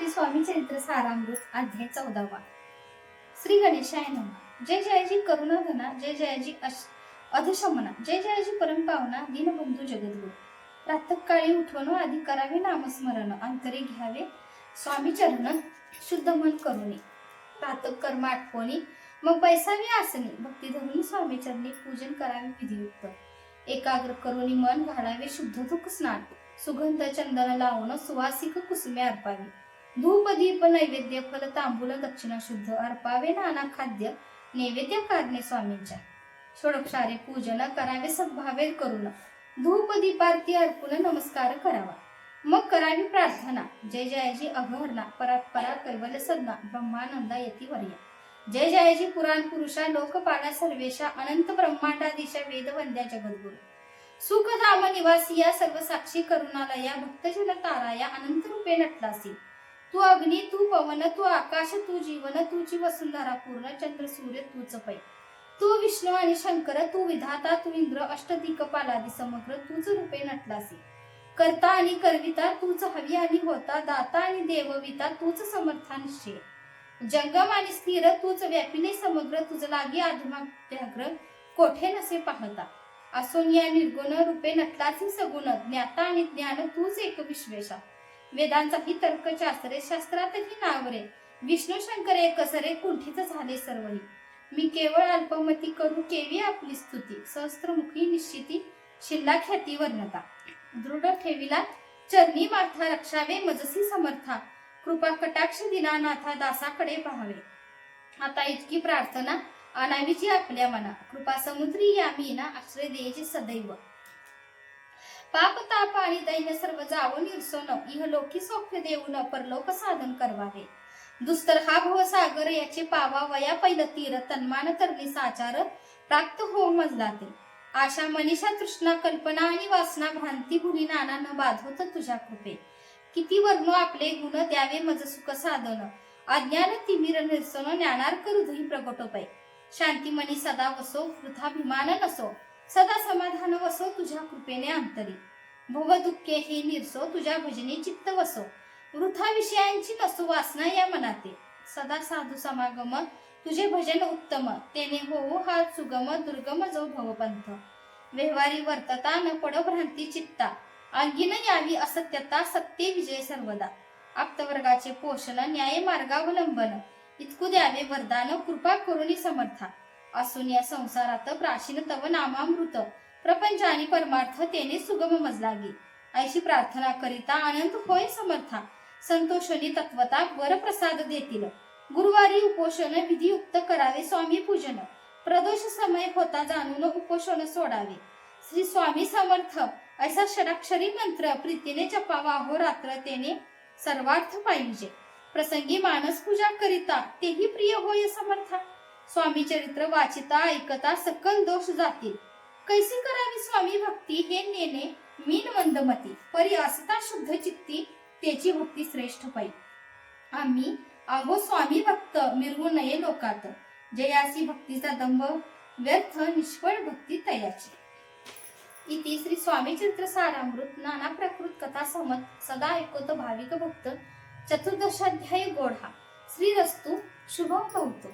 स्वामी चरित्र सारामृत अध्याय 14वा। श्री गणेशाय नमः। जय जयजी करुणाधना, जय जयजी अधशमना, जय जयजी परमपावना, दीनबंधू जगद्गुरु। प्रातःकाळी उठवून आधी करावे नामस्मरण, अंतरे घ्यावे स्वामी चरण शुद्ध मन करुणी। प्रातः कर्म आठवणी मग बैसावे आसनी, भक्ती धरून स्वामी चरणी पूजन करावे विधियुक्त। एकाग्र करुणी मन घालावे शुद्ध तुक स्नान, सुगंध चंदन लावून सुवासिक कुसुमे अर्पावी। धूप दीप नैवेद्य फल तांबूल दक्षिणा शुद्ध अर्पावे, नाना खाद्य नैवेद्य कारणे स्वामींच्या। षोडक्षारे पूजन करावे सद्भावे करून, धूप दीपारती अर्पून नमस्कार करावा। मग करावी प्रार्थना, जय जयजी अघहरणा, परात्परा कैवल्य सदना, ब्रह्मानंदा यती वर्या। जय जयजी पुराण पुरुषा, लोकपाला सर्वेशा, अनंत ब्रह्मांडाधीशा, वेदवंद्या जगद्गुरु। सुखधाम निवासिया, सर्व साक्षी करुणालया, भक्तजन ताराया, अनंत रूपे नटलासी। तू अग्नी, तू पवन, तू आकाश, तू जीवन, तूची वसुंधरा पूर्ण, चंद्र सूर्य तूच पै। तू विष्णू आणि शंकर, तू विधाता, तू इंद्र, अष्टदिक्पालादी समग्र तूच रूपे नटलासी। करता आणि करविता तूच, हवी आणि होता, दाता आणि देवविता तूच, समर्था निश्चय। जंगम आणि स्थिर तूच, व्यापिने समग्र तुझ लागी आधुमाग्र कोठे नसे पाहता। असोनिया निर्गुण रूपे नटलासी सगुण, ज्ञाता आणि ज्ञान तूच एक विश्वेशा। वेदांचाही तर्क शास्त्रे, शास्त्रातही नावरे, विष्णू शंकर एकसरे, कुंठित झाले सर्वही। मी केवळ अल्पमती करू केवी आपली स्तुती, सहस्त्रमुखी निश्चिती शिल्ला ख्याती वर्णता। दृढ ठेविला चरणी माथा, रक्षावे मजसी समर्था, कृपा कटाक्ष दिनानाथा दासाकडे पाहावे। आता इतकी प्रार्थना आणावीची आपल्या मना, कृपा समुद्री या मीना, आश्रय द्यायचे सदैव। पाप ताप आणि दैन्य सर्व जावं निरसोन, इहलोकी सौख्य देऊन परलोक साधन करवावे। दुस्तर हा भव सागर याचे पावा, वया पैल तीर, तन्मान तरणी साचार, प्राप्त हो मजला ते। आशा मनीषा तृष्णा कल्पना आणि वासना, भ्रांती भुली नाना न बाधवत तुझ्या कृपे। किती वर्णो आपले गुण द्यावे मज सुख साधन, अज्ञान तिमिर निरसन, ज्ञानार्क हृदयी प्रगटोपै। शांती मनी सदा वसो, वृथाभिमान नसो, सदा समाधान वसो तुझ्या कृपेने अंतरी। भव दुःखे हे निरसो, तुझ्या भजनी चित्त वसो, वृथा विषयांची नसो वासना या मनाते। सदा साधू समागम तुझे भजन उत्तम, तेने होऊ हा सुगम दुर्गम जो भवपंथ। व्यवहारी वर्तता न पडो भ्रांती चित्ता, अंगीन यावी असत्यता, सत्य विजय सर्वदा। आप्तवर्गाचे पोषण न्याय मार्गावलंबन, इतकू द्यावे वरदान कृपा करुणी समर्था। असून या संसारात प्राचीन तव नामामृत, प्रपंच आणि परमार्थ तेने सुगम मजलागी। ऐशी प्रार्थना करिता आनंद होय समर्था, संतोषणी तत्वता वर प्रसाद देतील। गुरुवारी उपोषण विधियुक्त करावे स्वामी पूजन, प्रदोष समय होता जाणून उपोषण सोडावे। श्री स्वामी समर्थ ऐसा षडाक्षरी मंत्र, प्रीतीने जपावा अहोरात्र, तेने सर्वार्थ पाहिजे। प्रसंगी मानस पूजा करिता, तेही प्रिय होय समर्था। स्वामी चरित्र वाचिता ऐकता सकल दोष जातील, कैसी करावी स्वामी भक्ती हे नेने मीन मंदमती। परी असता शुद्ध चित्ती, त्याची भक्ती श्रेष्ठ पै। आम्ही आहो स्वामी भक्त, मिरवू नये लोकात, जयासी भक्तीचा दंभ, व्यर्थ निष्फळ भक्ती तयाची। इति श्री स्वामी चरित्र सारामृत नाना प्रकृत कथा समत सदा ऐकतो भाविक भक्त, चतुर्दशाध्याय गोढा। श्रीरस्तु शुभम भवतु।